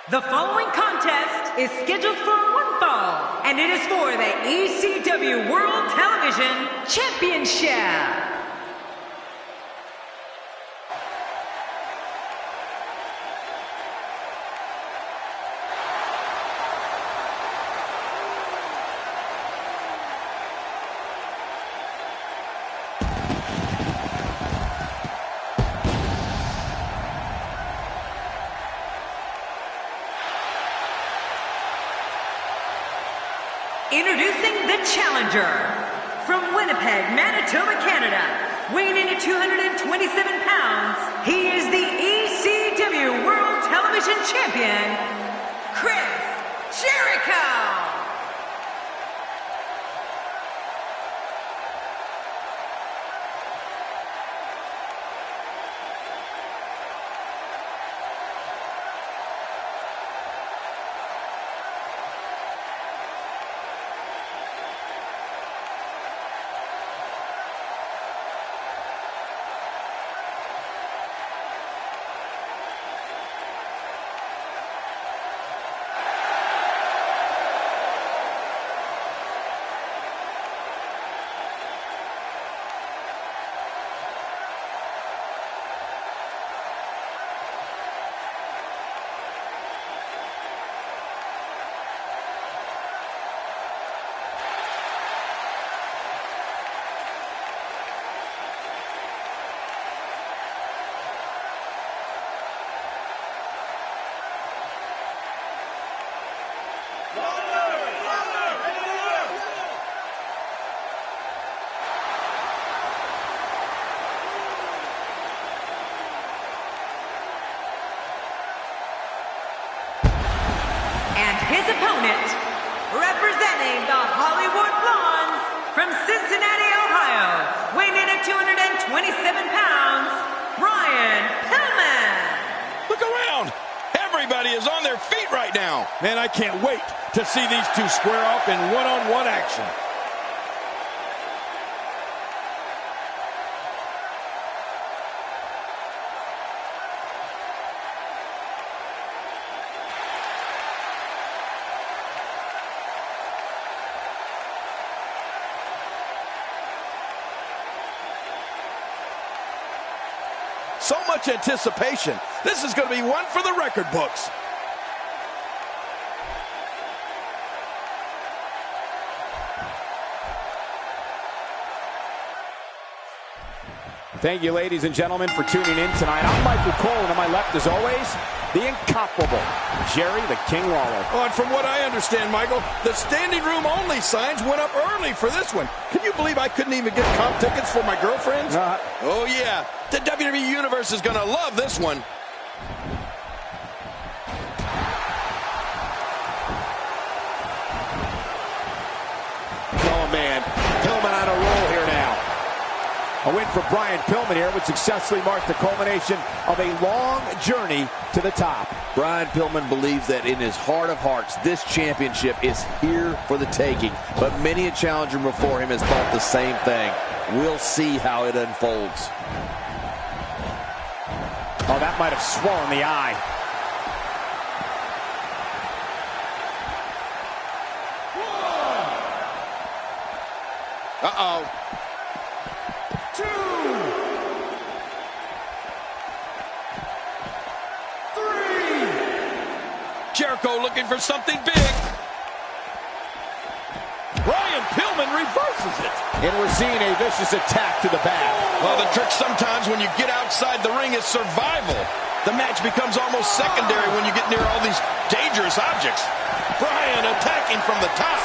The following contest is scheduled for one fall, and it is for the ECW World Television Championship. Introducing the challenger, from Winnipeg, Manitoba, Canada, weighing in at 227 pounds, he is the ECW World Television Champion, Chris Jericho! And his opponent, representing the Hollywood Blondes from Cincinnati, Ohio, weighing in at 227 pounds, Brian Pillman. Look around. Everybody is on their feet right now. Man, I can't wait to see these two square off in one-on-one action. So much anticipation. This is going to be one for the record books. Thank you, ladies and gentlemen, for tuning in tonight. I'm Michael Cole, and on my left, as always, the incomparable Jerry the King Lawler. Oh, and from what I understand, Michael, the standing room only signs went up early for this one. Can you believe I couldn't even get comp tickets for my girlfriends? Oh, yeah. The WWE Universe is going to love this one. Oh, man. Pillman on a roll here now. A win for Brian Pillman here would successfully mark the culmination of a long journey to the top. Brian Pillman believes that in his heart of hearts, this championship is here for the taking. But many a challenger before him has thought the same thing. We'll see how it unfolds. Oh, that might have swollen the eye. Uh-oh. 2, 3. Jericho looking for something big. Brian Pillman reverses it. And we're seeing a vicious attack to the back. Well, the trick sometimes when you get outside the ring is survival. The match becomes almost secondary when you get near all these dangerous objects. Brian attacking from the top.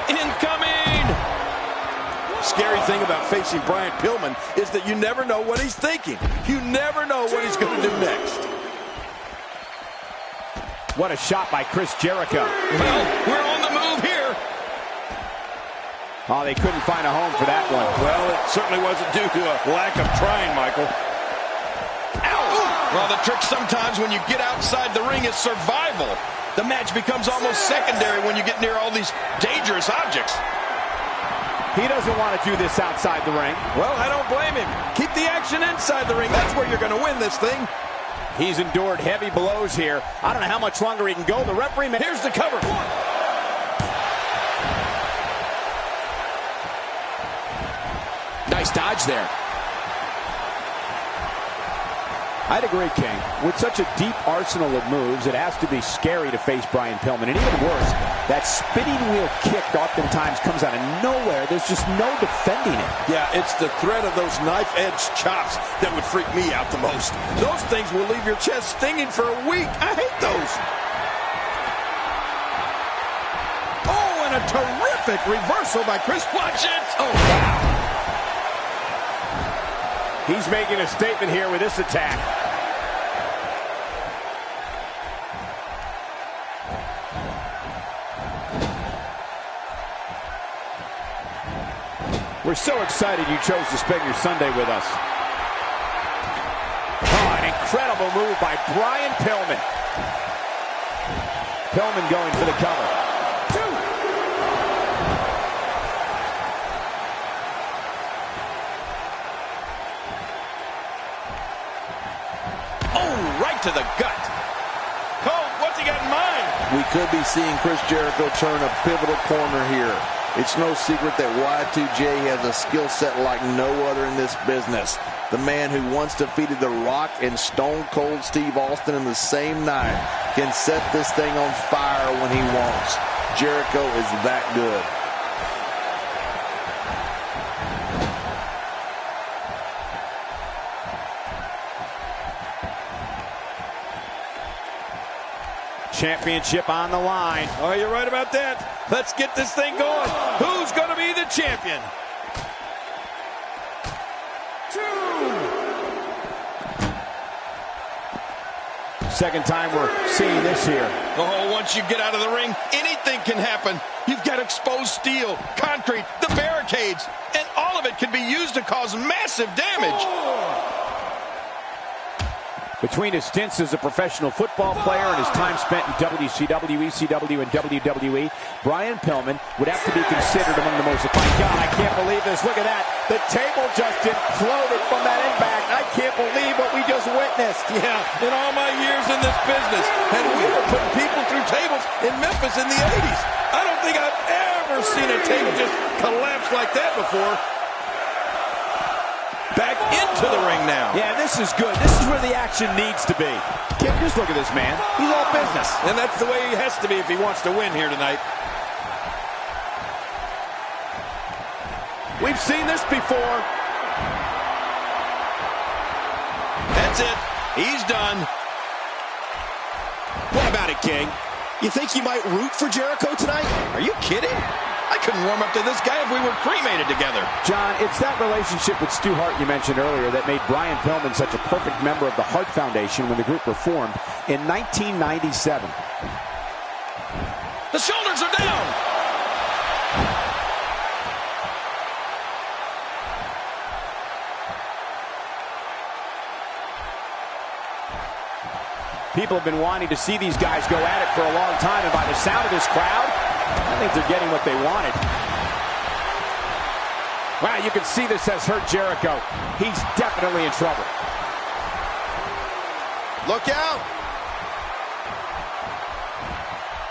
6. Incoming! Scary thing about facing Brian Pillman is that you never know what he's thinking. You never know what he's going to do next. What a shot by Chris Jericho. Well, we're on the move here. Oh, they couldn't find a home for that one. Well, it certainly wasn't due to a lack of trying, Michael. Ow! Well, the trick sometimes when you get outside the ring is survival. The match becomes almost secondary when you get near all these dangerous objects. He doesn't want to do this outside the ring. Well, I don't blame him. Keep the action inside the ring. That's where you're going to win this thing. He's endured heavy blows here. I don't know how much longer he can go. The referee... Here's the cover. Nice dodge there. I'd agree, King. With such a deep arsenal of moves, it has to be scary to face Brian Pillman. And even worse, that spinning wheel kick oftentimes comes out of nowhere. There's just no defending it. Yeah, it's the threat of those knife-edge chops that would freak me out the most. Those things will leave your chest stinging for a week. I hate those. Oh, and a terrific reversal by Chris. Watch it. Oh, wow. He's making a statement here with this attack. We're so excited you chose to spend your Sunday with us. Oh, an incredible move by Brian Pillman. Pillman going for the cover. To the gut. Cole, what's he got in mind? We could be seeing Chris Jericho turn a pivotal corner here. It's no secret that Y2J has a skill set like no other in this business. The man who once defeated The Rock and Stone Cold Steve Austin in the same night can set this thing on fire when he wants. Jericho is that good. Championship on the line. Oh, you're right about that. Let's get this thing going. Who's going to be the champion? Second time we're seeing this here. Oh, once you get out of the ring, anything can happen. You've got exposed steel, concrete, the barricades, and all of it can be used to cause massive damage. Between his stints as a professional football player and his time spent in WCW, ECW, and WWE, Brian Pillman would have to be considered among the most... My God, I can't believe this. Look at that. The table just imploded from that impact. I can't believe what we just witnessed. Yeah, in all my years in this business, and we were putting people through tables in Memphis in the 80s. I don't think I've ever seen a table just collapse like that before. Back into the ring now. Yeah, this is good. This is where the action needs to be. Kim, just look at this man. He's all business. And that's the way he has to be if he wants to win here tonight. We've seen this before. That's it. He's done. What about it, King? You think you might root for Jericho tonight? Are you kidding? I couldn't warm up to this guy if we were cremated together. John, it's that relationship with Stu Hart you mentioned earlier that made Brian Pillman such a perfect member of the Hart Foundation when the group were formed in 1997. The shoulders are down. People have been wanting to see these guys go at it for a long time, and by the sound of this crowd, I think they're getting what they wanted. Wow, you can see this has hurt Jericho. He's definitely in trouble. Look out!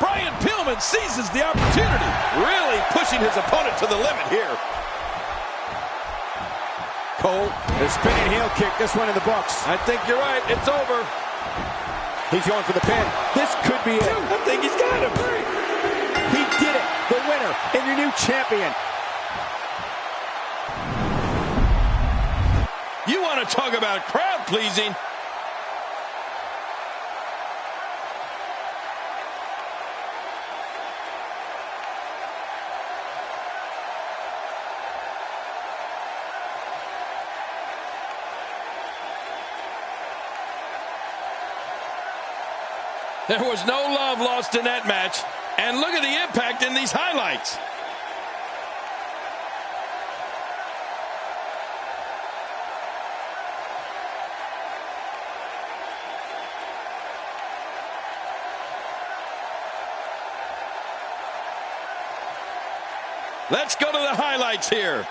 Brian Pillman seizes the opportunity, really pushing his opponent to the limit here. Cole, the spinning heel kick, this one in the books. I think you're right, it's over. He's going for the pin. This could be it. I think he's got him. He did it. The winner and your new champion. You want to talk about crowd pleasing? There was no love lost in that match. And look at the impact in these highlights. Let's go to the highlights here.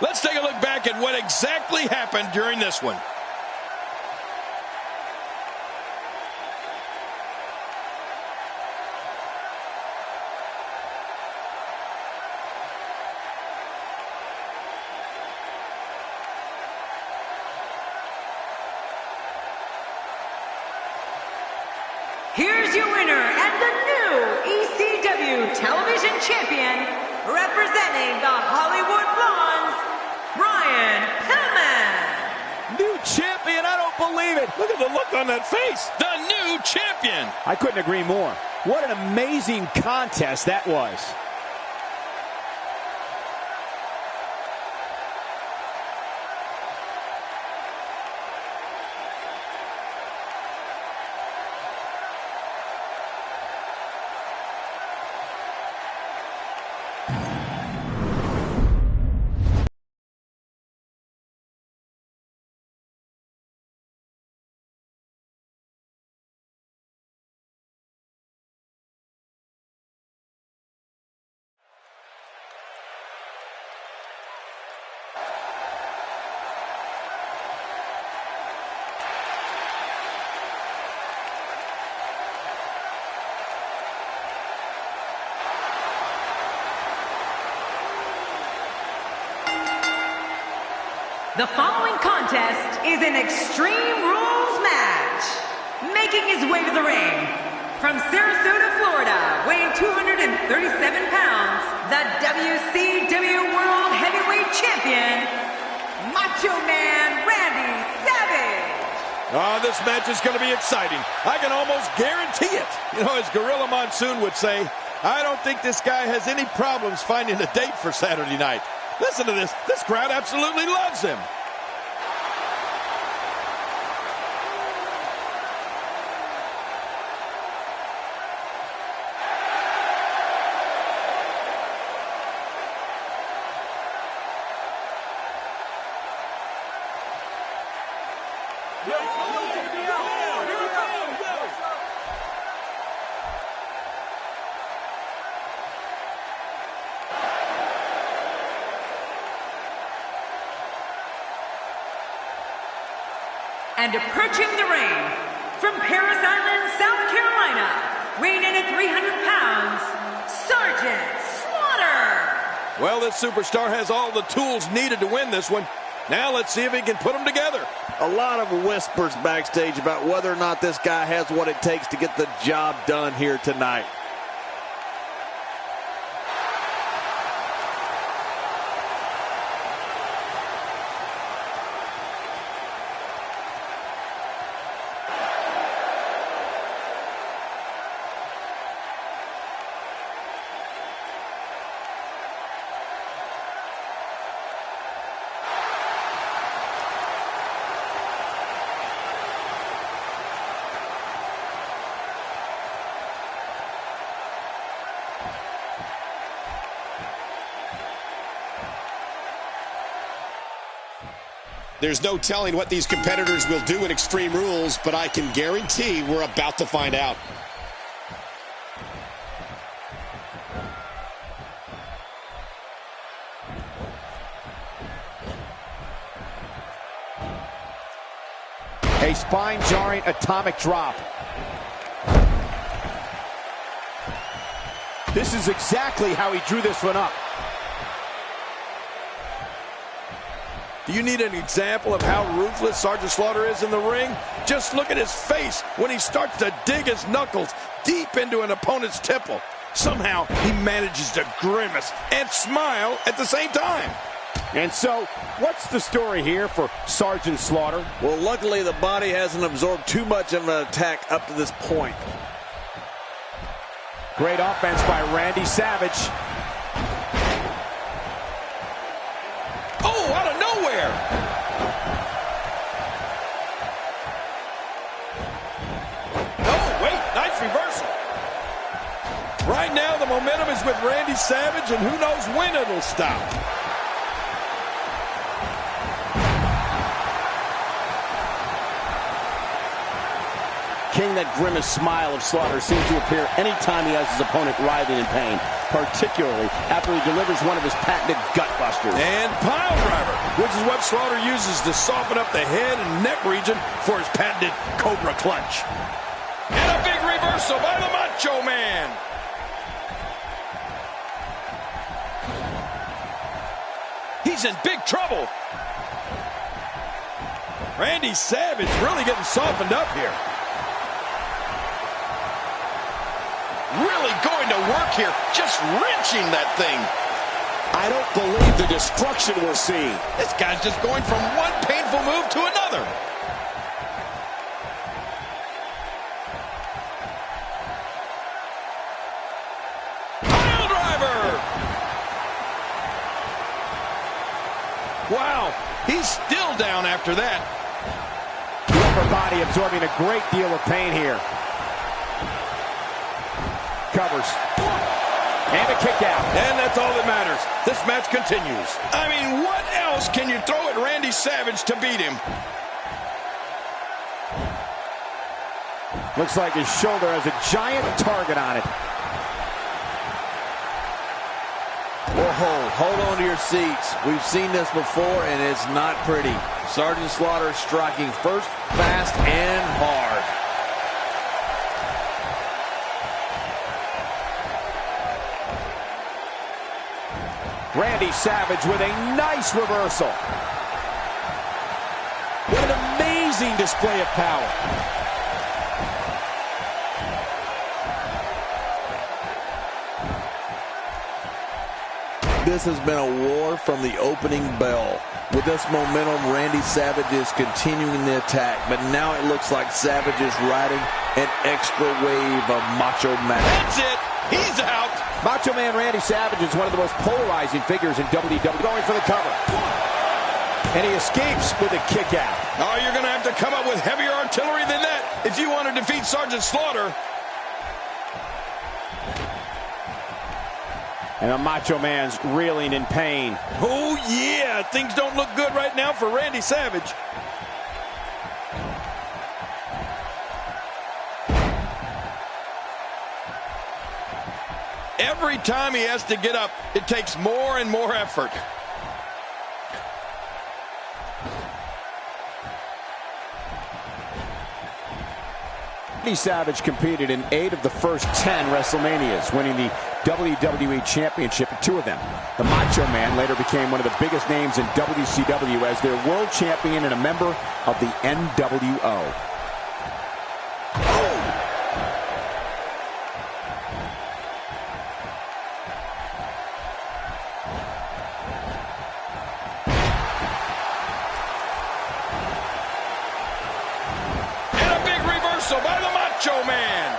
Let's take a look back at what exactly happened during this one. Here's your winner and the new ECW Television Champion, representing the Hollywood Blondes, Brian Pillman. New champion, I don't believe it. Look at the look on that face. The new champion. I couldn't agree more. What an amazing contest that was. The following contest is an Extreme Rules match. Making his way to the ring, from Sarasota, Florida, weighing 237 pounds, the WCW World Heavyweight Champion, Macho Man Randy Savage. Oh, this match is going to be exciting. I can almost guarantee it. You know, as Gorilla Monsoon would say, I don't think this guy has any problems finding a date for Saturday night. Listen to this. This crowd absolutely loves him. And approaching the ring, from Paris Island, South Carolina, weighing in at 300 pounds, Sergeant Slaughter. Well, this superstar has all the tools needed to win this one. Now let's see if he can put them together. A lot of whispers backstage about whether or not this guy has what it takes to get the job done here tonight. There's no telling what these competitors will do in Extreme Rules, but I can guarantee we're about to find out. A spine-jarring atomic drop. This is exactly how he drew this one up. Do you need an example of how ruthless Sergeant Slaughter is in the ring? Just look at his face when he starts to dig his knuckles deep into an opponent's temple. Somehow, he manages to grimace and smile at the same time. And so, what's the story here for Sergeant Slaughter? Well, luckily the body hasn't absorbed too much of an attack up to this point. Great offense by Randy Savage. Oh, out of nowhere! Oh, wait, nice reversal. Right now, the momentum is with Randy Savage, and who knows when it'll stop. King, that grimace smile of Slaughter seems to appear anytime he has his opponent writhing in pain, particularly after he delivers one of his patented gut busters. And pile driver, which is what Slaughter uses to soften up the head and neck region for his patented Cobra clutch. And a big reversal by the Macho Man. He's in big trouble. Randy Savage really getting softened up here. Really going to work here, just wrenching that thing. I don't believe the destruction we're seeing. This guy's just going from one painful move to another. Pile driver! Wow, he's still down after that. The upper body absorbing a great deal of pain here. Covers. And a kick out. And that's all that matters. This match continues. I mean, what else can you throw at Randy Savage to beat him? Looks like his shoulder has a giant target on it. Whoa, hold on to your seats. We've seen this before, and it's not pretty. Sergeant Slaughter striking first, fast, and hard. Randy Savage with a nice reversal. What an amazing display of power. This has been a war from the opening bell. With this momentum, Randy Savage is continuing the attack, but now it looks like Savage is riding an extra wave of Macho Man. That's it. He's out. Macho Man Randy Savage is one of the most polarizing figures in WWE. Going for the cover. And he escapes with a kick out. Oh, you're going to have to come up with heavier artillery than that if you want to defeat Sergeant Slaughter. And the Macho Man's reeling in pain. Oh, yeah. Things don't look good right now for Randy Savage. Every time he has to get up, it takes more and more effort. Randy Savage competed in 8 of the first 10 WrestleManias, winning the WWE Championship at 2 of them. The Macho Man later became one of the biggest names in WCW as their world champion and a member of the NWO. By the Macho Man.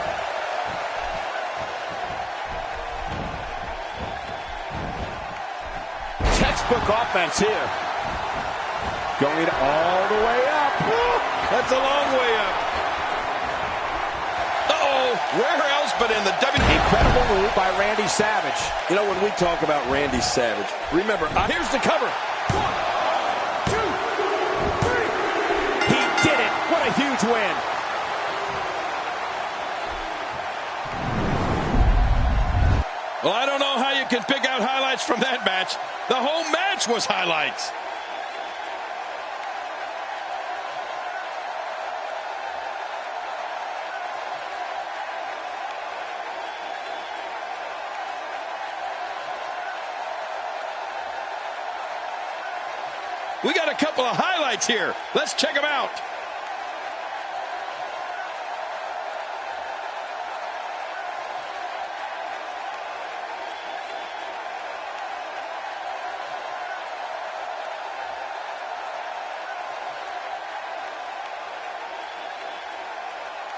Textbook offense here. Going all the way up. That's a long way up. Uh-oh. Where else but in the WWE? Incredible move by Randy Savage. You know, when we talk about Randy Savage, remember, here's the cover. 1, 2, 3. He did it. What a huge win. Well, I don't know how you can pick out highlights from that match. The whole match was highlights. We got a couple of highlights here. Let's check them out.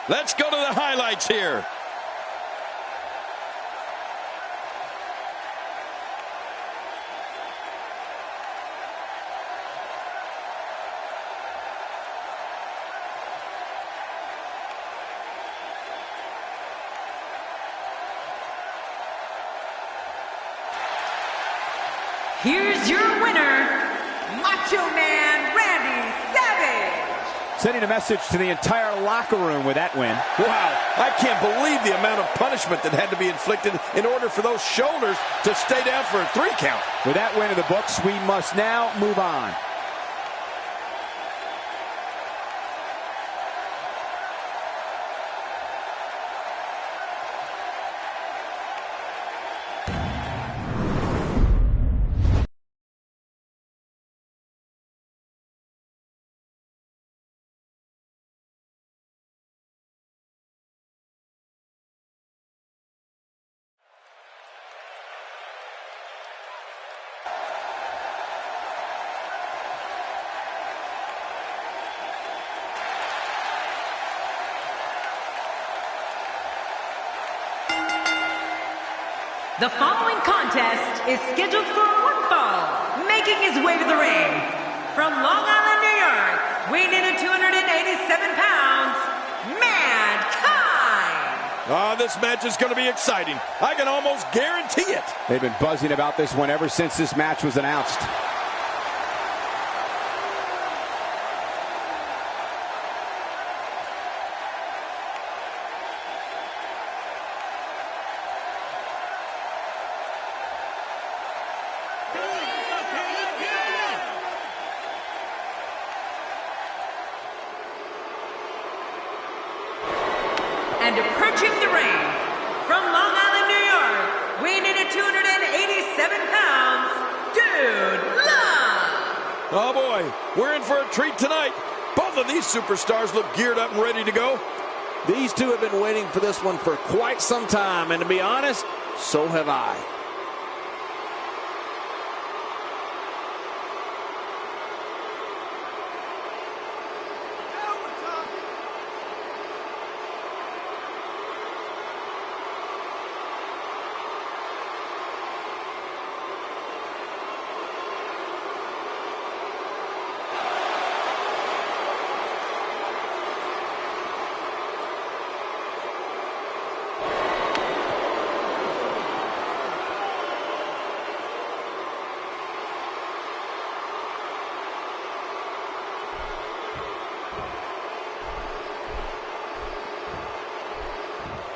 Let's go to the highlights here. Here's your winner, Macho Man Randy Savage. Sending a message to the entire locker room with that win. Wow, I can't believe the amount of punishment that had to be inflicted in order for those shoulders to stay down for a 3 count. With that win in the books, we must now move on. The following contest is scheduled for one fall, making his way to the ring. From Long Island, New York, weighing in at 287 pounds, Mankind! Oh, this match is going to be exciting. I can almost guarantee it. They've been buzzing about this one ever since this match was announced. And approaching the ring, from Long Island, New York, weighing in at 287 pounds, Dude Love! Oh boy, we're in for a treat tonight. Both of these superstars look geared up and ready to go. These two have been waiting for this one for quite some time, and to be honest, so have I.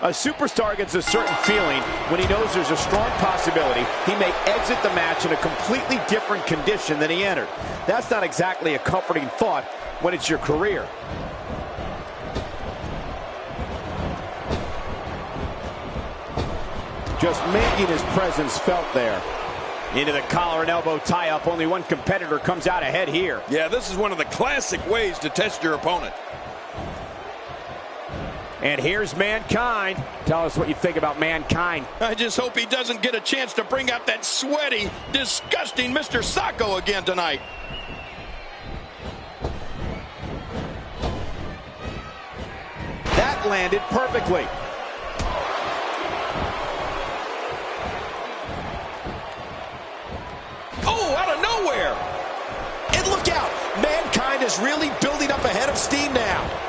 A superstar gets a certain feeling when he knows there's a strong possibility he may exit the match in a completely different condition than he entered. That's not exactly a comforting thought when it's your career. Just making his presence felt there. Into the collar and elbow tie-up. Only one competitor comes out ahead here. Yeah, this is one of the classic ways to test your opponent. And here's Mankind. Tell us what you think about Mankind. I just hope he doesn't get a chance to bring out that sweaty, disgusting Mr. Sacco again tonight. That landed perfectly. Oh, out of nowhere! And look out! Mankind is really building up a head of steam now.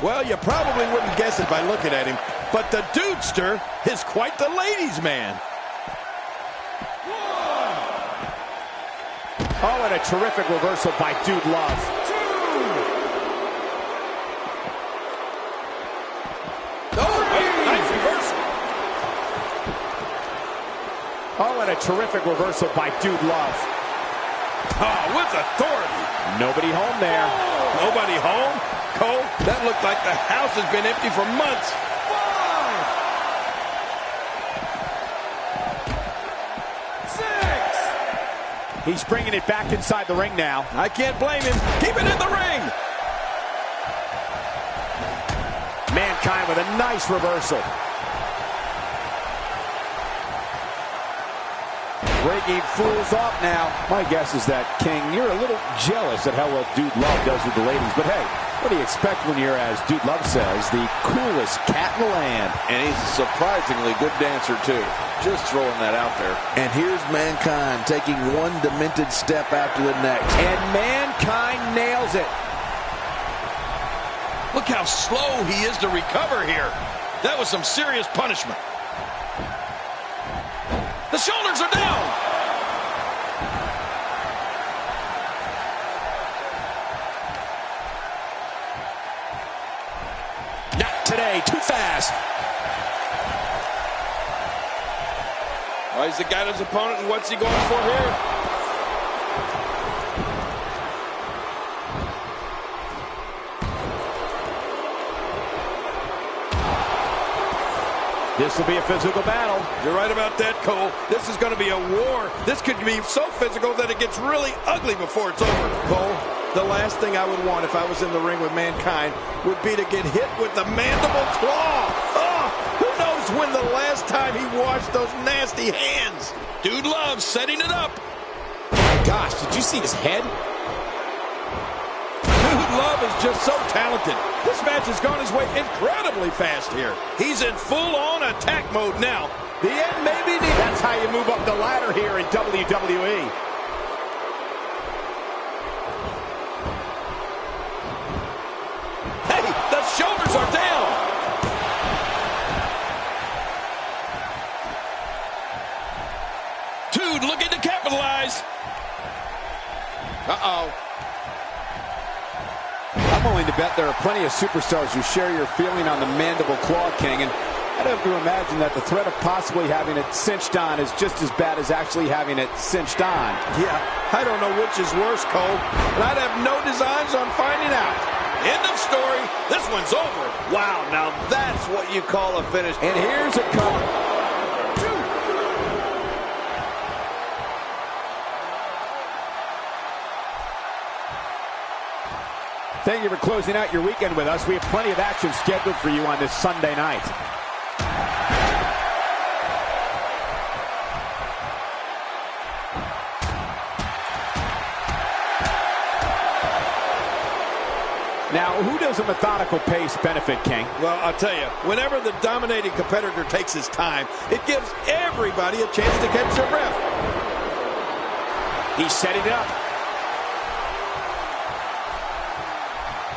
Well, you probably wouldn't guess it by looking at him, but the Dudester is quite the ladies' man. Oh, and a terrific reversal by Dude Love. Oh, nice reversal. Oh, and a terrific reversal by Dude Love. Oh, with authority. Nobody home there. Nobody home? Cole, that looked like the house has been empty for months. 5, 6. He's bringing it back inside the ring now. I can't blame him. Keep it in the ring. Mankind with a nice reversal. Breaking fools off now. My guess is that, King, you're a little jealous at how well Dude Love does with the ladies. But hey, what do you expect when you're, as Dude Love says, the coolest cat in the land? And he's a surprisingly good dancer, too. Just throwing that out there. And here's Mankind taking one demented step after the next. And Mankind nails it. Look how slow he is to recover here. That was some serious punishment. The shoulders are down. too fast. Oh, he's got his opponent, and what's he going for here? This will be a physical battle. You're right about that, Cole. This is going to be a war. This could be so physical that it gets really ugly before it's over. Cole, the last thing I would want if I was in the ring with Mankind would be to get hit with the mandible claw. Oh, who knows when the last time he washed those nasty hands. Dude loves setting it up. Gosh, did you see his head? Dude Love is just so talented. This match has gone his way incredibly fast here. He's in full-on attack mode now. The end may be near. That's how you move up the ladder here in WWE. Hey, the shoulders are down. Dude looking to capitalize. Uh-oh. I'm willing to bet there are plenty of superstars who share your feeling on the mandible claw, King, and I'd have to imagine that the threat of possibly having it cinched on is just as bad as actually having it cinched on. Yeah, I don't know which is worse, Cole, and I'd have no designs on finding out. End of story. This one's over. Wow, now that's what you call a finish. And here's a cover. Thank you for closing out your weekend with us. We have plenty of action scheduled for you on this Sunday night. Now, who does a methodical pace benefit, King? Well, I'll tell you, whenever the dominating competitor takes his time, it gives everybody a chance to catch their breath. He's setting it up.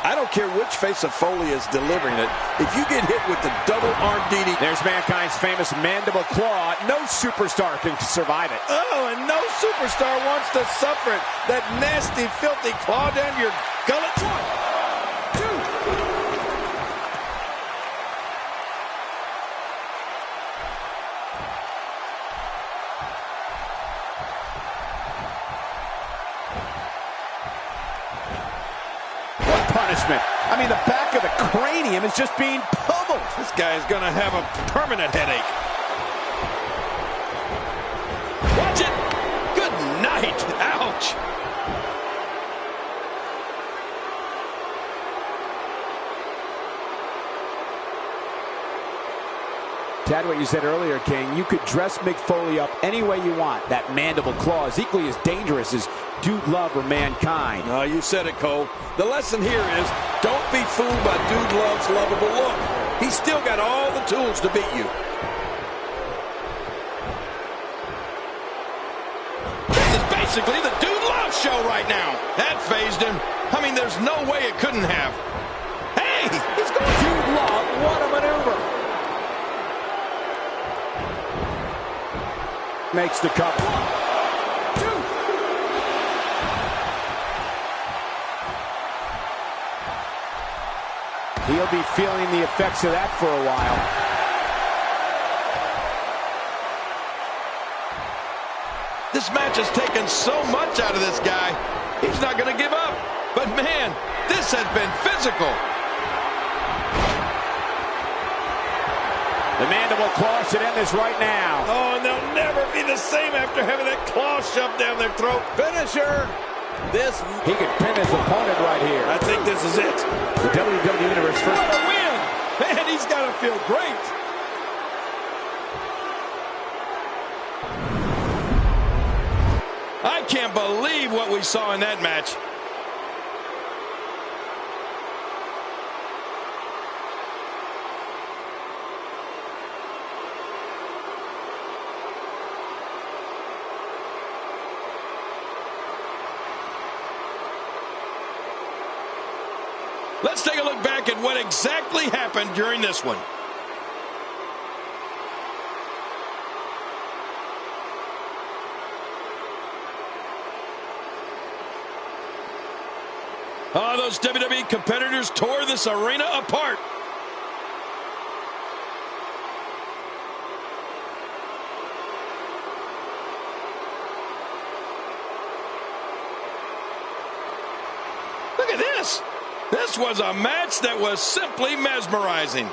I don't care which face of Foley is delivering it. If you get hit with the double arm DDT. There's Mankind's famous mandible claw. No superstar can survive it. Oh, and no superstar wants to suffer it. That nasty, filthy claw down your gullet. 1, 2. Punishment. I mean, the back of the cranium is just being pummeled. This guy is going to have a permanent headache. Watch it. Good night. Ouch. To add what you said earlier, King, you could dress Mick Foley up any way you want. That mandible claw is equally as dangerous as Dude Love or Mankind. Oh, you said it, Cole. The lesson here is don't be fooled by Dude Love's lovable look. He's still got all the tools to beat you. This is basically the Dude Love show right now. That phased him. I mean, there's no way it couldn't have. Hey, he's going Dude Love. What a maneuver. Makes the cover. 1, 2. He'll be feeling the effects of that for a while. This match has taken so much out of this guy. He's not going to give up. But man, this has been physical. The mandible claw should end this right now. Oh, and they'll never be the same after having that claw shoved down their throat. Finisher. He could pin his opponent right here. I think this is it. The WWE Universe first. What a win. Man, he's got to feel great. I can't believe what we saw in that match. Let's take a look back at what exactly happened during this one. Oh, those WWE competitors tore this arena apart. this? This was a match that was simply mesmerizing.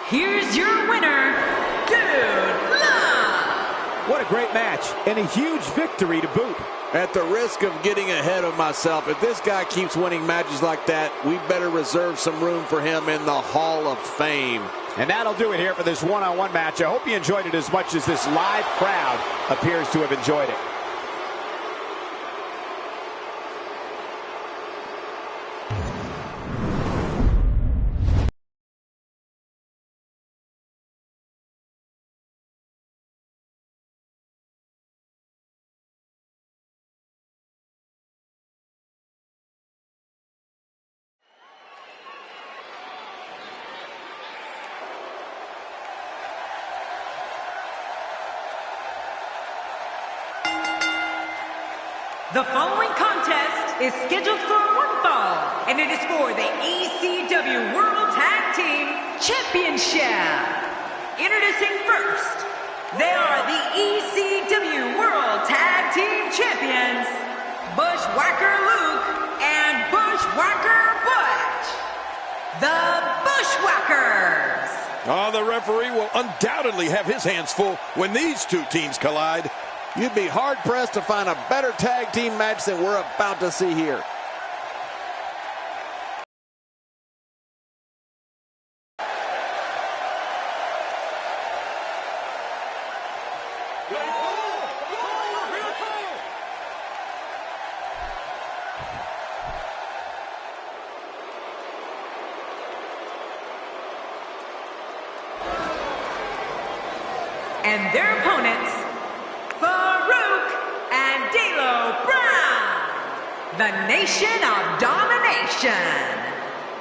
Here's your winner, Dude Love. What a great match, and a huge victory to boot. At the risk of getting ahead of myself, if this guy keeps winning matches like that, we better reserve some room for him in the Hall of Fame. And that'll do it here for this one-on-one match. I hope you enjoyed it as much as this live crowd appears to have enjoyed it. The following contest is scheduled for one fall, and it is for the ECW World Tag Team Championship. Introducing first, they are the ECW World Tag Team Champions, Bushwhacker Luke and Bushwhacker Butch, the Bushwhackers. Oh, the referee will undoubtedly have his hands full when these two teams collide. You'd be hard-pressed to find a better tag team match than we're about to see here. And their opponents, the Nation of Domination.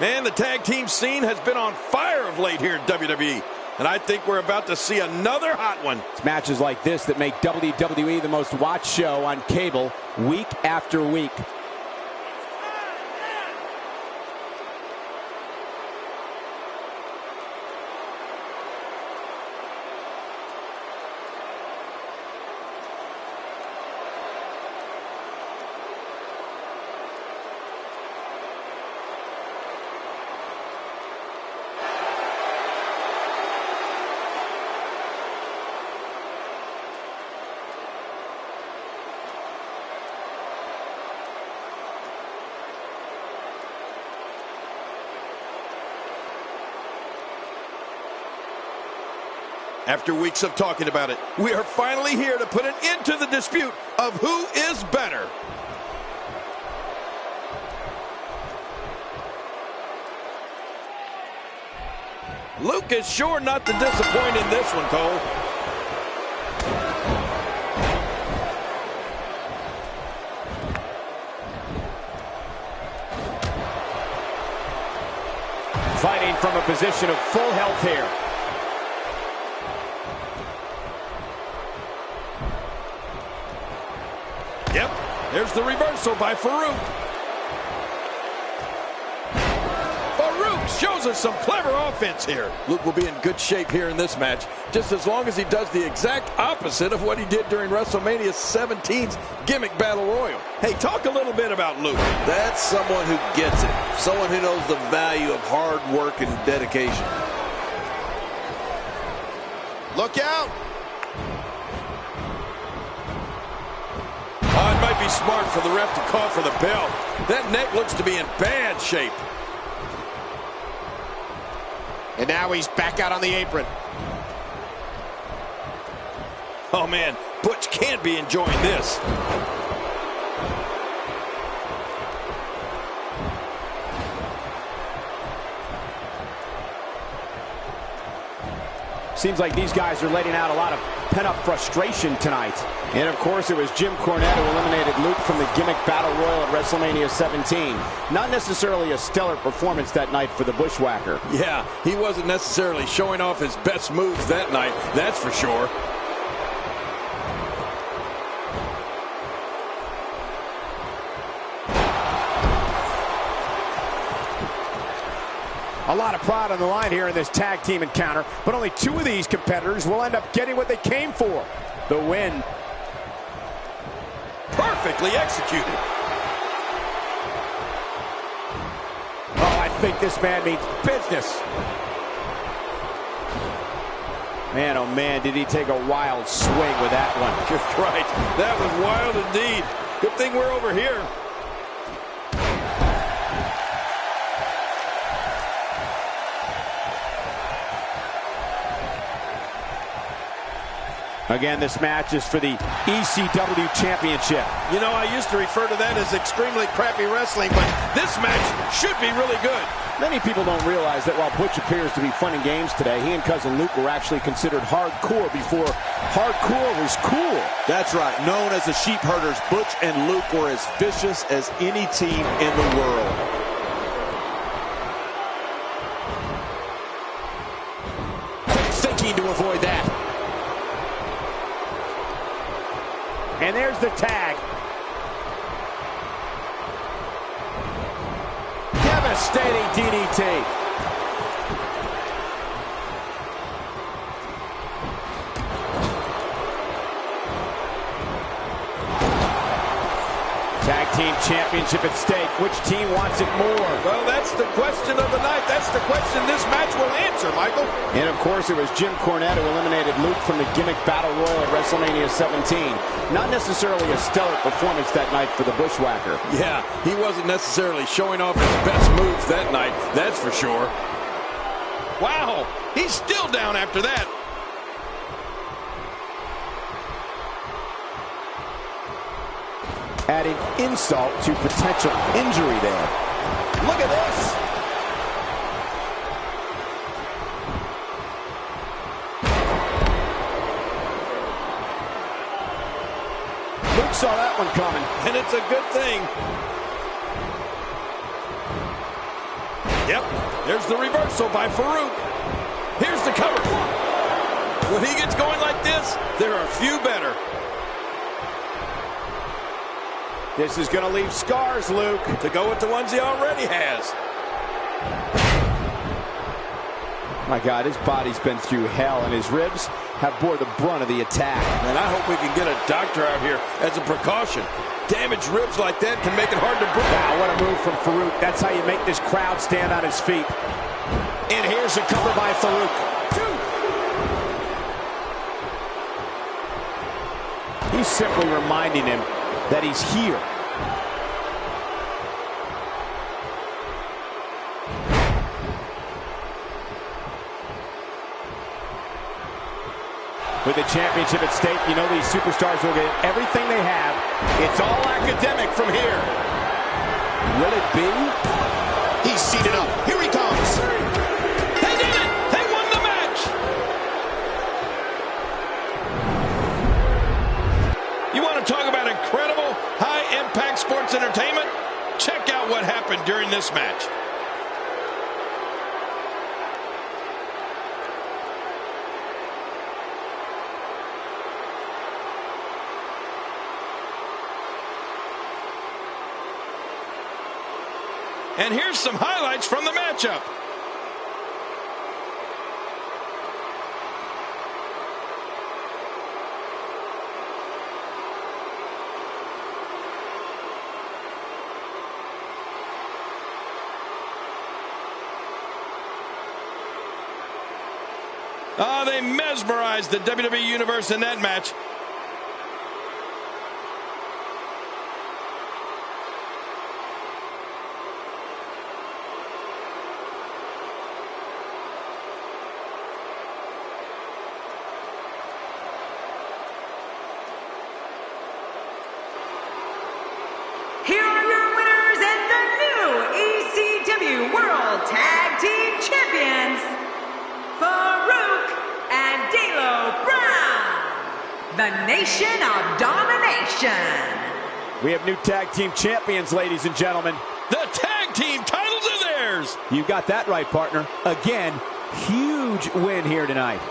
Man, the tag team scene has been on fire of late here in WWE. And I think we're about to see another hot one. It's matches like this that make WWE the most watched show on cable week after week. After weeks of talking about it, we are finally here to put an end to the dispute of who is better. Luke is sure not to disappoint in this one, Cole. Fighting from a position of full health here. Yep, there's the reversal by Farouk. Farouk shows us some clever offense here. Luke will be in good shape here in this match, just as long as he does the exact opposite of what he did during WrestleMania 17's Gimmick Battle Royal. Hey, talk a little bit about Luke. That's someone who gets it. Someone who knows the value of hard work and dedication. Look out! Oh, it might be smart for the ref to call for the bell. That neck looks to be in bad shape. And now he's back out on the apron. Oh, man, Butch can't be enjoying this. Seems like these guys are letting out a lot of pent-up frustration tonight. And, of course, it was Jim Cornette who eliminated Luke from the Gimmick Battle Royal at WrestleMania 17. Not necessarily a stellar performance that night for the Bushwhacker. Yeah, he wasn't necessarily showing off his best moves that night, that's for sure. A lot of pride on the line here in this tag team encounter, but only 2 of these competitors will end up getting what they came for, the win. Perfectly executed. Oh, I think this man means business. Man, oh man, did he take a wild swing with that one. You're right. That was wild indeed. Good thing we're over here. Again, this match is for the ECW Championship. You know, I used to refer to that as extremely crappy wrestling, but this match should be really good. Many people don't realize that while Butch appears to be fun and games today, he and Cousin Luke were actually considered hardcore before hardcore was cool. That's right. Known as the Sheep Herders, Butch and Luke were as vicious as any team in the world. Quick thinking to avoid that. And there's the tag. Devastating DDT. Tag team championship at stake. Which team wants it more? Well, that's the question of the night. That's the question this match will answer, Michael. And of course, it was Jim Cornette who eliminated Luke from the gimmick Battle Royal at WrestleMania 17. Not necessarily a stellar performance that night for the Bushwhacker. Yeah, he wasn't necessarily showing off his best moves that night, that's for sure. Wow, he's still down after that. Adding insult to potential injury there. Look at this. Luke saw that one coming. And it's a good thing. Yep, there's the reversal by Farouk. Here's the cover. When he gets going like this, there are few better. This is going to leave scars, Luke. To go with the ones he already has. My God, his body's been through hell, and his ribs have bore the brunt of the attack. And I hope we can get a doctor out here as a precaution. Damaged ribs like that can make it hard to breathe. Wow, what a move from Farouk. That's how you make this crowd stand on his feet. And here's a cover by Farouk. He's simply reminding him that he's here. With the championship at stake, you know these superstars will get everything they have. It's all academic from here. Will it be? He's seated up. Here he comes. They did it! They won the match! You want to talk about incredible high-impact sports entertainment? Check out what happened during this match. And here's some highlights from the matchup. Oh, they mesmerized the WWE Universe in that match. Here are your winners and the new ECW World Tag Team Champions, Farouk and D'Lo Brown, the Nation of Domination. We have new tag team champions, ladies and gentlemen. The tag team titles are theirs. You got that right, partner. Again, huge win here tonight.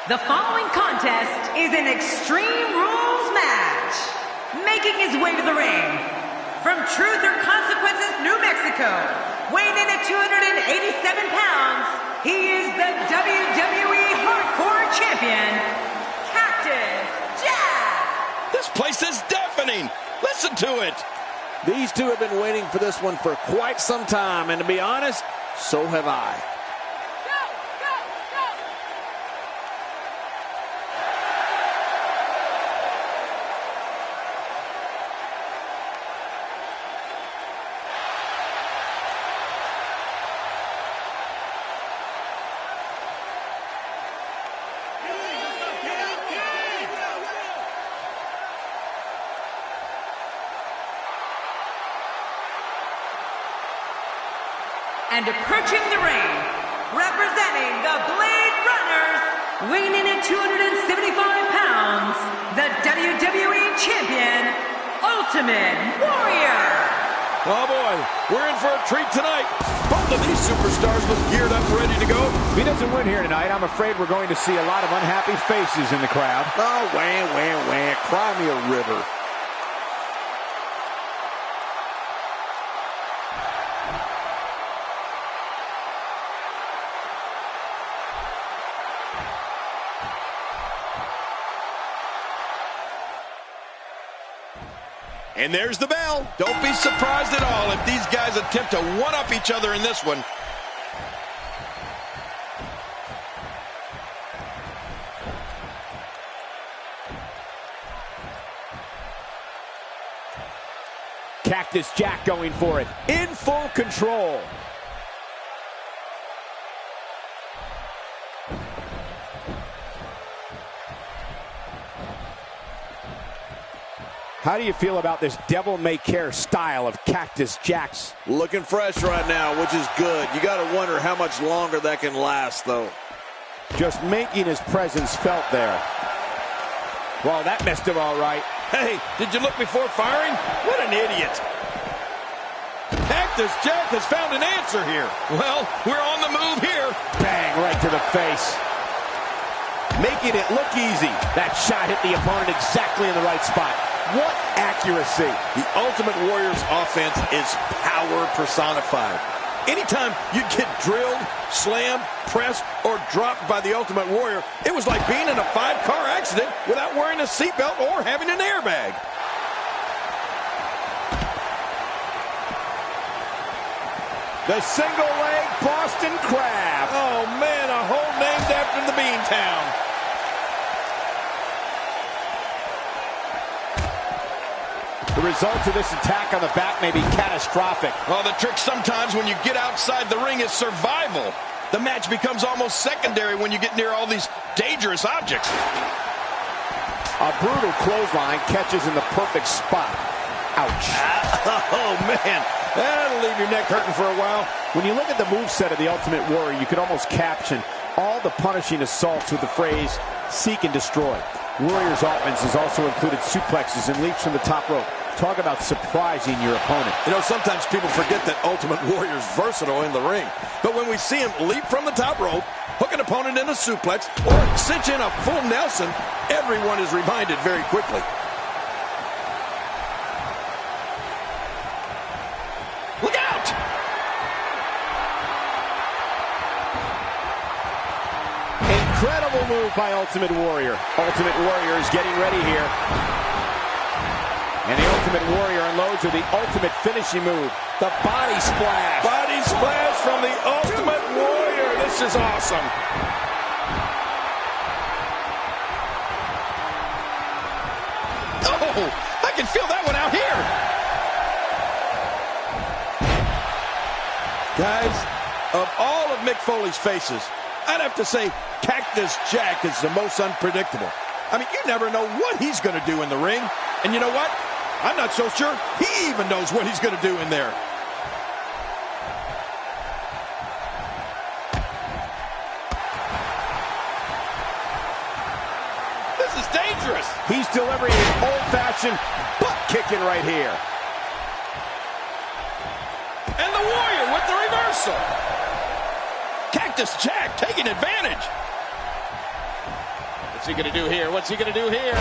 The following contest is an Extreme Rules match. Making his way to the ring, from Truth or Consequences, New Mexico, weighing in at 287 pounds, he is the WWE Hardcore Champion, Cactus Jack. This place is deafening. Listen to it. These two have been waiting for this one for quite some time, and to be honest, so have I. And approaching the ring, representing the Blade Runners, weighing in at 275 pounds, the WWE Champion, Ultimate Warrior. Oh boy, we're in for a treat tonight. Both of these superstars look geared up, ready to go. If he doesn't win here tonight, I'm afraid we're going to see a lot of unhappy faces in the crowd. Oh, wah. Cry me a river. And there's the bell. Don't be surprised at all if these guys attempt to one-up each other in this one. Cactus Jack going for it, in full control. How do you feel about this devil-may-care style of Cactus Jack's? Looking fresh right now, which is good. You got to wonder how much longer that can last, though. Just making his presence felt there. Well, that missed him all right. Hey, did you look before firing? What an idiot. Cactus Jack has found an answer here. Well, we're on the move here. Bang, right to the face. Making it look easy. That shot hit the opponent exactly in the right spot. What accuracy. The Ultimate Warrior's offense is power personified. Anytime you get drilled, slammed, pressed, or dropped by the Ultimate Warrior, it was like being in a 5-car accident without wearing a seatbelt or having an airbag. The single leg Boston Crab. Oh man, a hole named after the Beantown. The results of this attack on the back may be catastrophic. Well, the trick sometimes when you get outside the ring is survival. The match becomes almost secondary when you get near all these dangerous objects. A brutal clothesline catches in the perfect spot. Ouch. Oh, man. That'll leave your neck hurting for a while. When you look at the moveset of the Ultimate Warrior, you could almost caption all the punishing assaults with the phrase, seek and destroy. Warrior's offense has also included suplexes and leaps from the top rope. Talk about surprising your opponent. You know, sometimes people forget that Ultimate Warrior's versatile in the ring. But when we see him leap from the top rope, hook an opponent in a suplex, or cinch in a full Nelson, everyone is reminded very quickly. Look out! Incredible move by Ultimate Warrior. Ultimate Warrior is getting ready here. And the Ultimate Warrior unloads with the ultimate finishing move, the body splash. Body splash from the Ultimate Warrior. This is awesome. Oh, I can feel that one out here. Guys, of all of Mick Foley's faces, I'd have to say Cactus Jack is the most unpredictable. I mean, you never know what he's going to do in the ring. And you know what? I'm not so sure he even knows what he's going to do in there. This is dangerous. He's delivering an old-fashioned butt kicking right here. And the Warrior with the reversal. Cactus Jack taking advantage. What's he going to do here? What's he going to do here?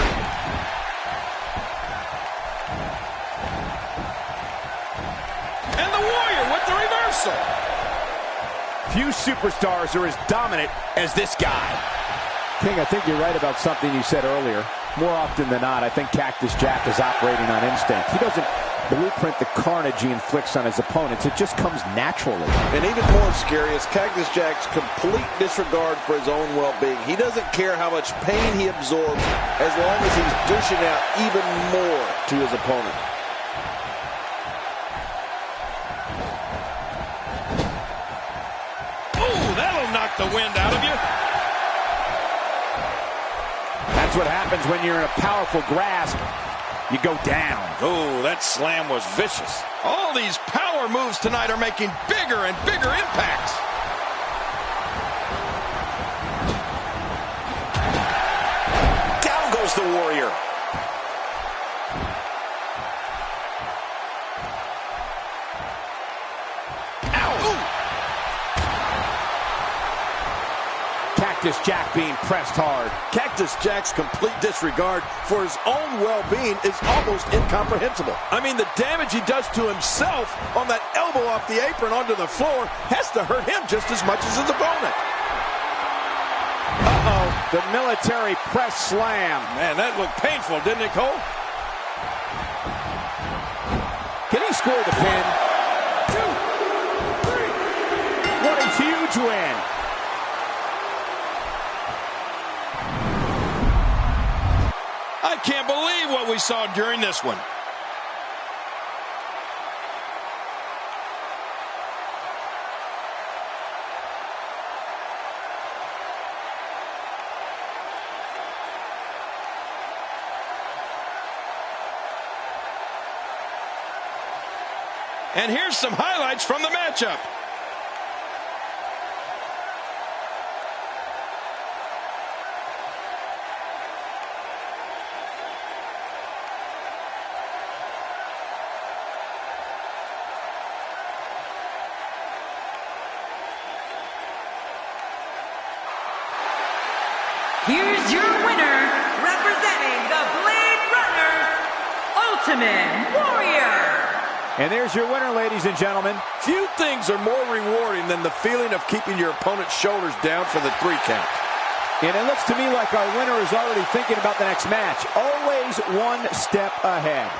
And the Warrior with the reversal. Few superstars are as dominant as this guy. King, I think you're right about something you said earlier. More often than not, I think Cactus Jack is operating on instinct. He doesn't blueprint the carnage he inflicts on his opponents. It just comes naturally. And even more scary is Cactus Jack's complete disregard for his own well-being. He doesn't care how much pain he absorbs as long as he's dishing out even more to his opponent. Ooh, that'll knock the wind out of you. That's what happens when you're in a powerful grasp. You go down. Oh, that slam was vicious. All these power moves tonight are making bigger and bigger impacts. Down goes the Warrior. Cactus Jack being pressed hard. Cactus Jack's complete disregard for his own well-being is almost incomprehensible. I mean, the damage he does to himself on that elbow off the apron onto the floor has to hurt him just as much as his opponent. Uh-oh, the military press slam. Man, that looked painful, didn't it, Cole? Can he score the pin? 2, 3. What a huge win. I can't believe what we saw during this one. And here's some highlights from the matchup. Here's your winner, representing the Blade Runners, Ultimate Warrior. And there's your winner, ladies and gentlemen. Few things are more rewarding than the feeling of keeping your opponent's shoulders down for the 3 count. And it looks to me like our winner is already thinking about the next match. Always one step ahead.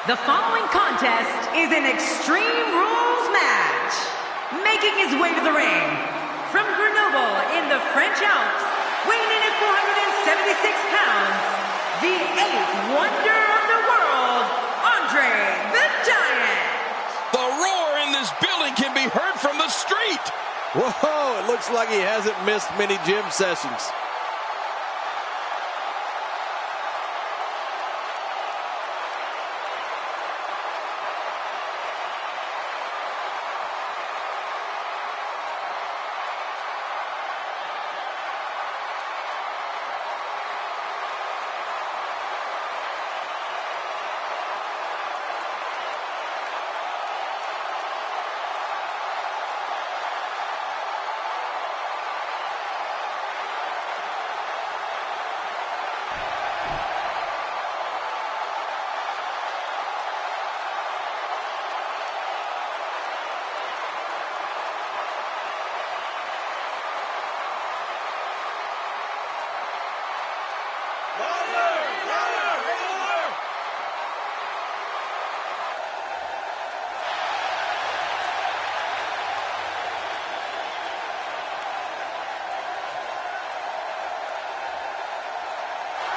The following contest is an Extreme Rules match. Making his way to the ring, from Grenoble in the French Alps, weighing in at 476 pounds, the 8th wonder of the world, Andre the Giant. The roar in this building can be heard from the street. Whoa, it looks like he hasn't missed many gym sessions.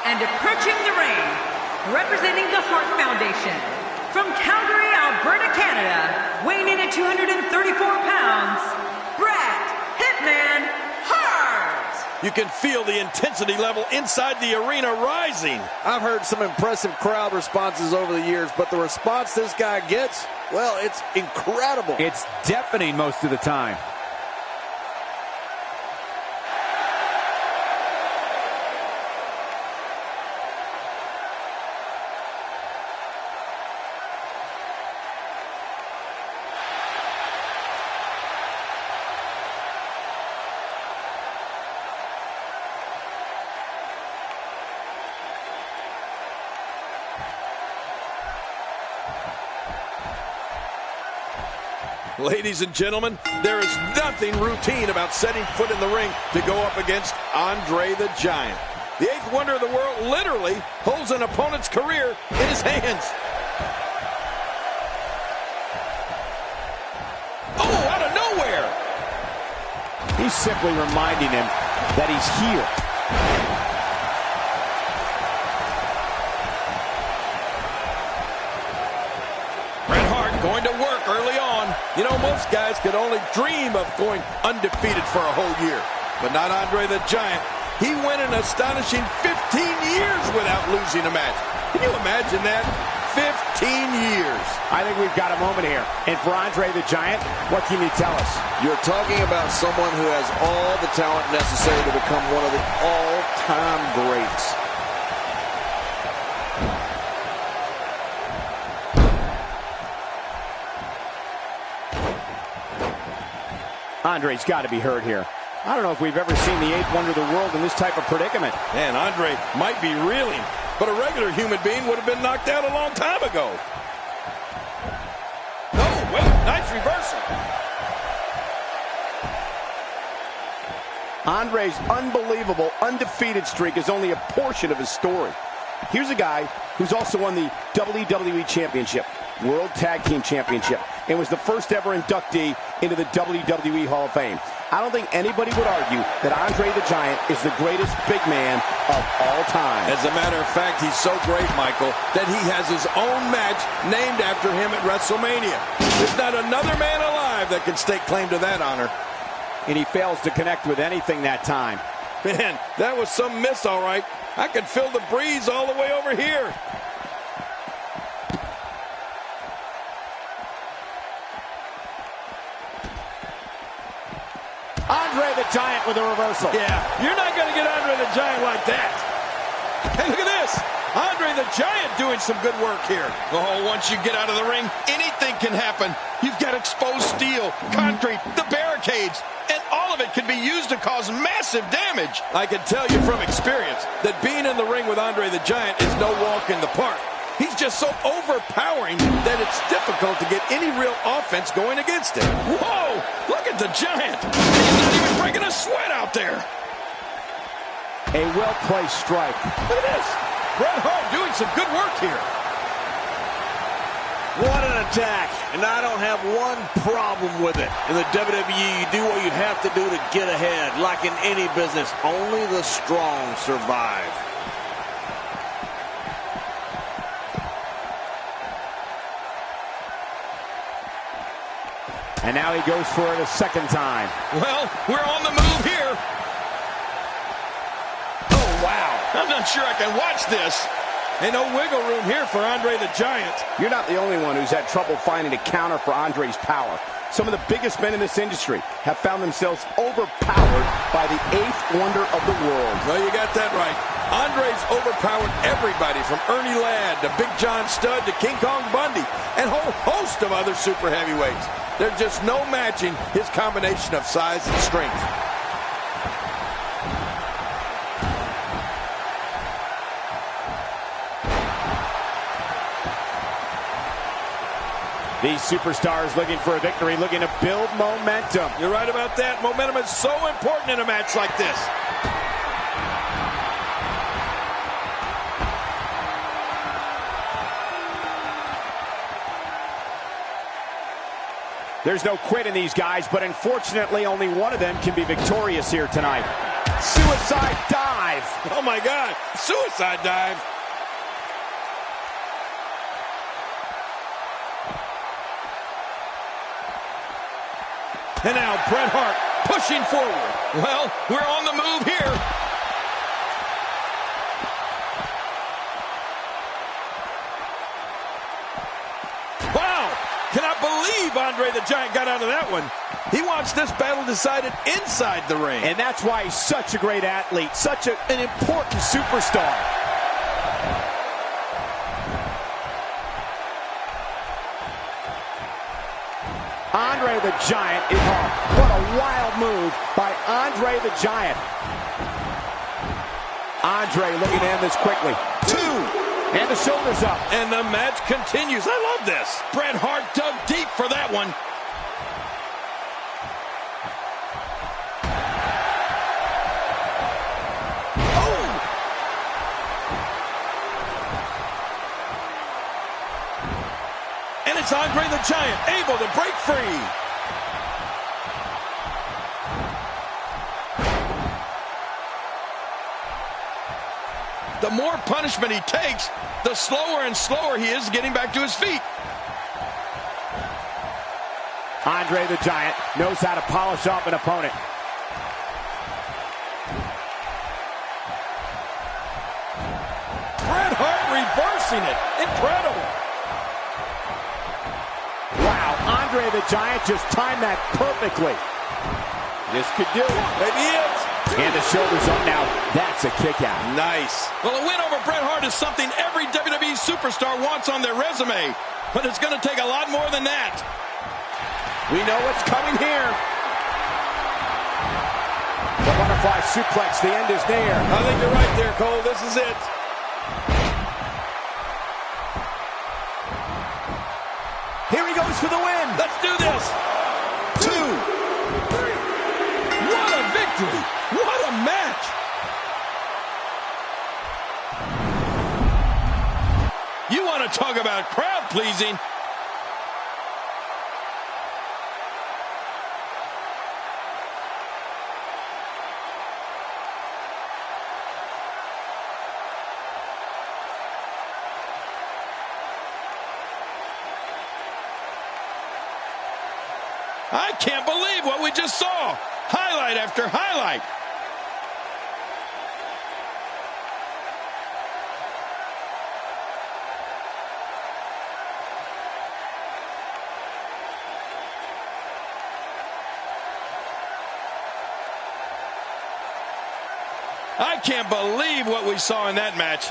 And approaching the ring, representing the Hart Foundation, from Calgary, Alberta, Canada, weighing in at 234 pounds, Bret Hitman Hart. You can feel the intensity level inside the arena rising. I've heard some impressive crowd responses over the years, but the response this guy gets, well, it's incredible. It's deafening most of the time. Ladies and gentlemen, there is nothing routine about setting foot in the ring to go up against Andre the Giant. The eighth wonder of the world literally holds an opponent's career in his hands. Oh, out of nowhere! He's simply reminding him that he's here. Bret Hart going to work early on. You know, most guys could only dream of going undefeated for a whole year. But not Andre the Giant. He went an astonishing 15 years without losing a match. Can you imagine that? 15 years. I think we've got a moment here. And for Andre the Giant, what can you tell us? You're talking about someone who has all the talent necessary to become one of the all-time greats. Andre's got to be hurt here. I don't know if we've ever seen the eighth wonder of the world in this type of predicament. Man, Andre might be reeling, but a regular human being would have been knocked out a long time ago. Oh, wait, nice reversal. Andre's unbelievable, undefeated streak is only a portion of his story. Here's a guy who's also won the WWE Championship, World Tag Team Championship, and was the first ever inductee into the WWE Hall of Fame. I don't think anybody would argue that Andre the Giant is the greatest big man of all time. As a matter of fact, he's so great, Michael, that he has his own match named after him at WrestleMania. There's not another man alive that can stake claim to that honor. And he fails to connect with anything that time. Man, that was some miss, all right. I could feel the breeze all the way over here. Andre the Giant with a reversal. Yeah, you're not going to get Andre the Giant like that. Hey, look at this. Andre the Giant doing some good work here. Oh, once you get out of the ring, anything can happen. You've got exposed steel, concrete, the barricades, and all of it can be used to cause massive damage. I can tell you from experience that being in the ring with Andre the Giant is no walk in the park. He's just so overpowering that it's difficult to get any real offense going against him. Whoa! Look at the Giant! He's not even breaking a sweat out there. A well-placed strike. Look at this. Bret Hart doing some good work here. What an attack, and I don't have one problem with it. In the WWE, you do what you have to do to get ahead. Like in any business, only the strong survive. And now he goes for it a second time. Well, we're on the move here. Oh, wow. I'm not sure I can watch this. Ain't no wiggle room here for Andre the Giant. You're not the only one who's had trouble finding a counter for Andre's power. Some of the biggest men in this industry have found themselves overpowered by the eighth wonder of the world. Well, you got that right. Andre's overpowered everybody from Ernie Ladd to Big John Studd to King Kong Bundy and a whole host of other super heavyweights. There's just no matching his combination of size and strength. These superstars looking for a victory, looking to build momentum. You're right about that. Momentum is so important in a match like this. There's no quit in these guys, but unfortunately only one of them can be victorious here tonight. Suicide dive. Oh my God, suicide dive. And now Bret Hart pushing forward. Well, we're on the move here. Wow! Cannot believe Andre the Giant got out of that one. He wants this battle decided inside the ring. And that's why he's such a great athlete, such an important superstar. Andre the Giant is home. What a wild move by Andre the Giant. Andre looking to end this quickly. 2. And the shoulders up. And the match continues. I love this. Bret Hart dug deep for that one. Oh! And it's Andre the Giant able to break free. The more punishment he takes, the slower and slower he is getting back to his feet. Andre the Giant knows how to polish off an opponent. Bret Hart reversing it. Incredible. Wow, Andre the Giant just timed that perfectly. This could do it. Maybe it. And the shoulders up now. That's a kick out. Nice. Well, a win over Bret Hart is something every WWE superstar wants on their resume. But it's going to take a lot more than that. We know what's coming here. The butterfly suplex. The end is near. I think you're right there, Cole. This is it. Here he goes for the win. Let's do this. 2, 3. What a victory. What a match. You want to talk about crowd pleasing? I can't believe what we just saw. Highlight after highlight. I can't believe what we saw in that match.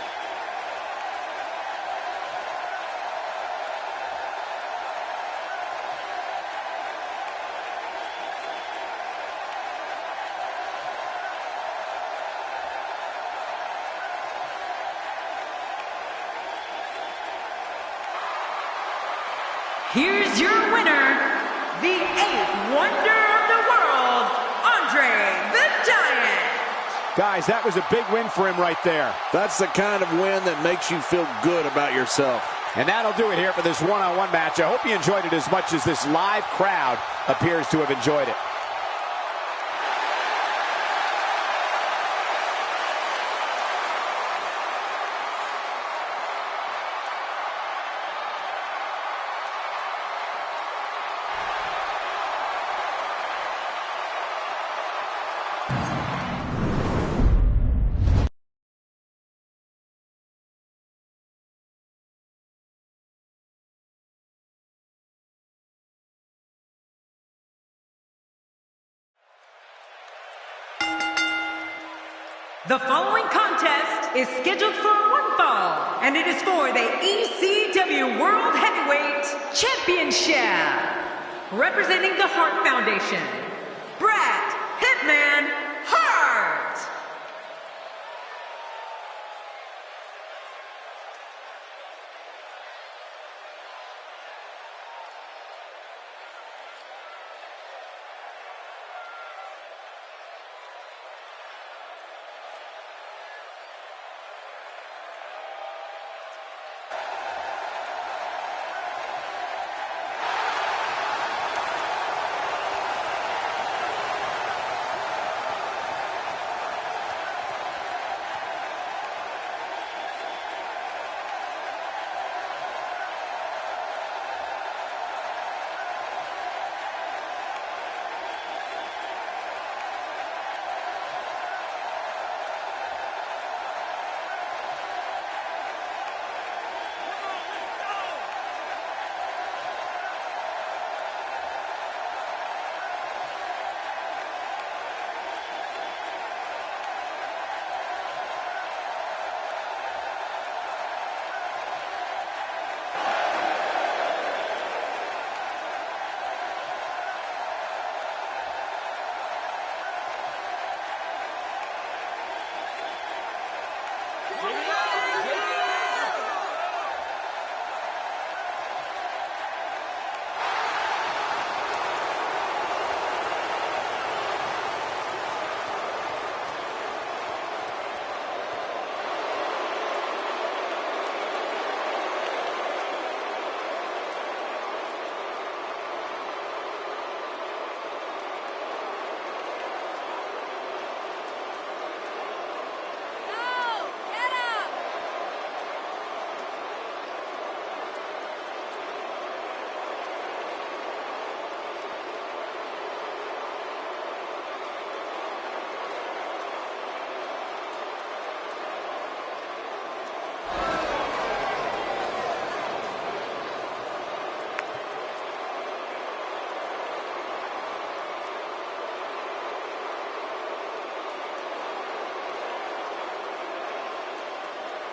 Here's your winner, the 8th wonder of the world, Andre the Giant. Guys, that was a big win for him right there. That's the kind of win that makes you feel good about yourself. And that'll do it here for this one-on-one match. I hope you enjoyed it as much as this live crowd appears to have enjoyed it. The following contest is scheduled for one fall, and it is for the ECW World Heavyweight Championship. Representing the Hart Foundation, Bret Hitman Hart.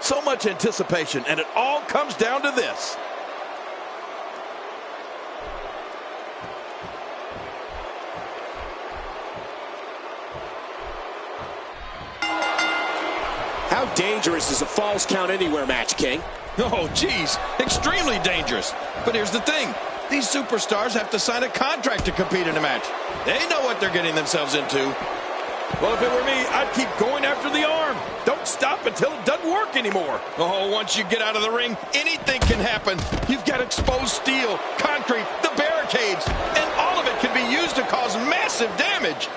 So much anticipation, and it all comes down to this. How dangerous is a Falls Count Anywhere match, King? Oh, geez, extremely dangerous. But here's the thing. These superstars have to sign a contract to compete in a match. They know what they're getting themselves into. Well, if it were me, I'd keep going after the arm. Don't stop until it doesn't work anymore. Oh, once you get out of the ring, anything can happen. You've got exposed steel, concrete, the barricades, and all of it can be used to cause massive damage.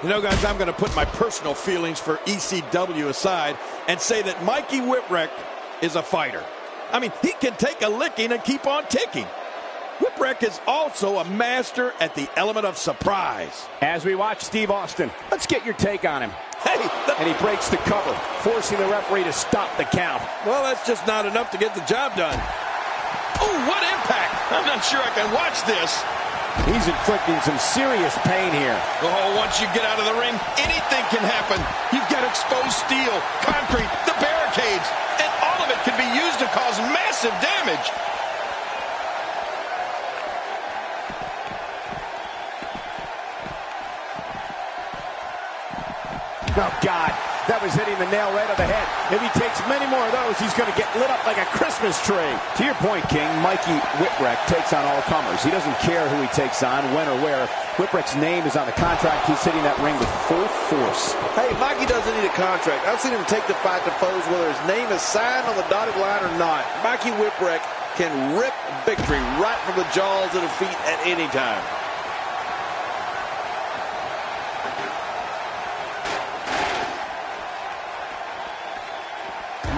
You know, guys, I'm going to put my personal feelings for ECW aside and say that Mikey Whipwreck is a fighter. I mean, he can take a licking and keep on ticking. Whipwreck is also a master at the element of surprise. As we watch Steve Austin, let's get your take on him. Hey, and he breaks the cover, forcing the referee to stop the count. Well, that's just not enough to get the job done. Oh, what impact! I'm not sure I can watch this. He's inflicting some serious pain here. Oh, once you get out of the ring, anything can happen. You've got exposed steel, concrete, the barricades, and all of it can be used to cause massive damage. Oh, God. That was hitting the nail right on the head. If he takes many more of those, he's going to get lit up like a Christmas tree. To your point, King, Mikey Whipwreck takes on all comers. He doesn't care who he takes on, when or where. Whipwreck's name is on the contract. He's hitting that ring with full force. Hey, Mikey doesn't need a contract. I've seen him take the fight to foes whether his name is signed on the dotted line or not. Mikey Whipwreck can rip victory right from the jaws of defeat at any time.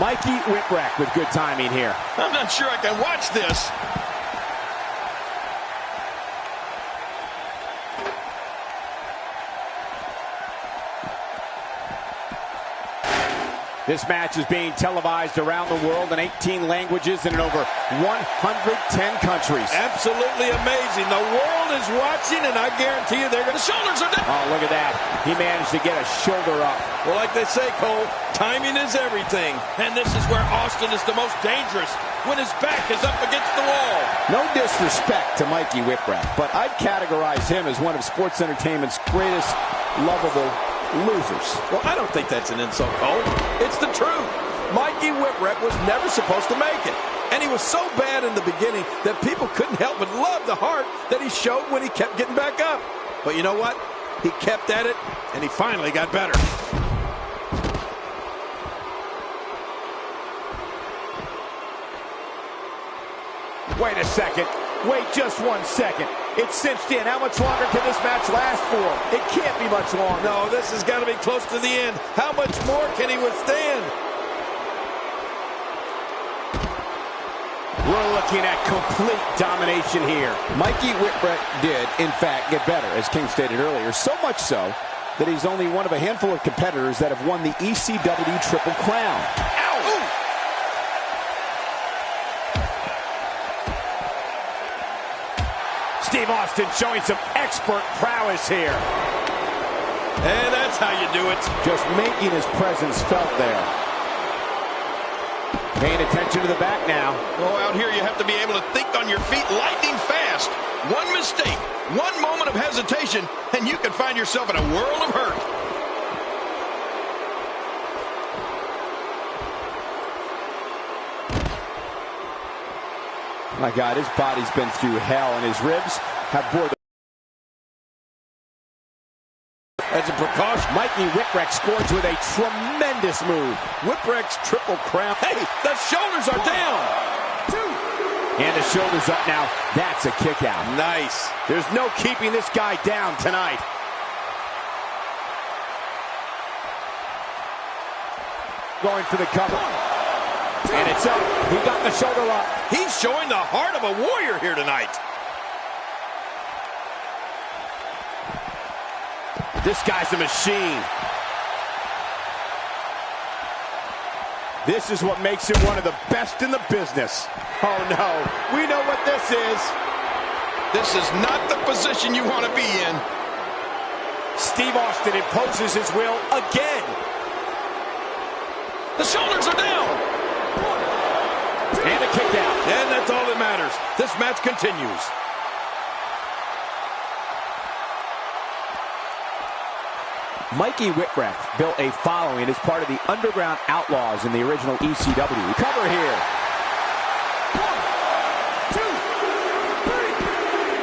Mikey Whipwreck with good timing here. I'm not sure I can watch this. This match is being televised around the world in 18 languages and in over 110 countries. Absolutely amazing. The world is watching, and I guarantee you they're going to... The shoulders are down. Oh, look at that. He managed to get a shoulder up. Well, like they say, Cole, timing is everything. And this is where Austin is the most dangerous, when his back is up against the wall. No disrespect to Mikey Whipwreck, but I'd categorize him as one of sports entertainment's greatest lovable losers. Well, I don't think that's an insult, Cole. It's the truth. Mikey Whipwreck was never supposed to make it. And he was so bad in the beginning that people couldn't help but love the heart that he showed when he kept getting back up. But you know what? He kept at it, and he finally got better. Wait a second. Wait just 1 second. It's cinched in. How much longer can this match last for? It can't be much longer. No, this has got to be close to the end. How much more can he withstand? We're looking at complete domination here. Mikey Whipwreck did, in fact, get better, as King stated earlier. So much so that he's only one of a handful of competitors that have won the ECW Triple Crown. Ow! Steve Austin showing some expert prowess here. And that's how you do it. Just making his presence felt there. Paying attention to the back now. Oh, out here you have to be able to think on your feet lightning fast. One mistake, one moment of hesitation, and you can find yourself in a world of hurt. My God, his body's been through hell, and his ribs have bore the... As a precaution, Mikey Whipwreck scores with a tremendous move. Whipwreck's Triple Crown. Hey, the shoulders are down. And the shoulders up now. That's a kick out. Nice. There's no keeping this guy down tonight. Going for the cover. And it's up. He got the shoulder up. He's showing the heart of a warrior here tonight. This guy's a machine. This is what makes him one of the best in the business. Oh no, we know what this is. This is not the position you want to be in. Steve Austin imposes his will again. The shoulders are down. And a kick out. And that's all that matters. This match continues. Mikey Whipwreck built a following as part of the Underground Outlaws in the original ECW. Cover here. 1, 2,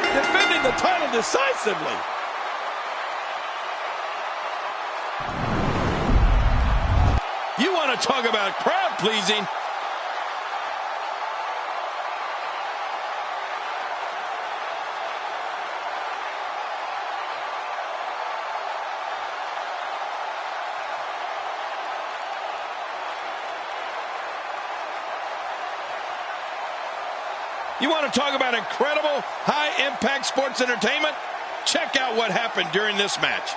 3. Defending the title decisively. You want to talk about crowd pleasing? You want to talk about incredible high-impact sports entertainment? Check out what happened during this match.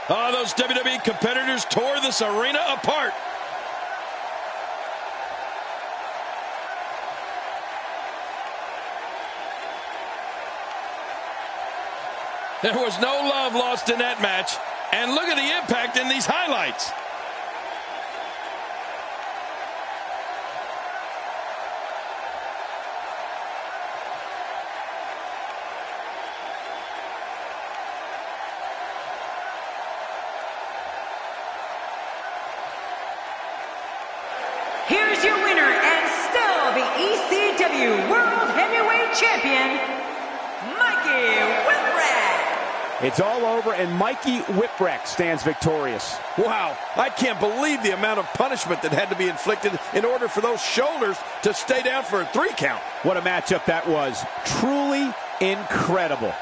Oh, those WWE competitors tore this arena apart. There was no love lost in that match. And look at the impact in these highlights. Here's your winner and still the ECW World Heavyweight Champion, Mikey Whipwreck. It's all over, and Mikey Whipwreck stands victorious. Wow, I can't believe the amount of punishment that had to be inflicted in order for those shoulders to stay down for a 3 count. What a matchup that was. Truly incredible.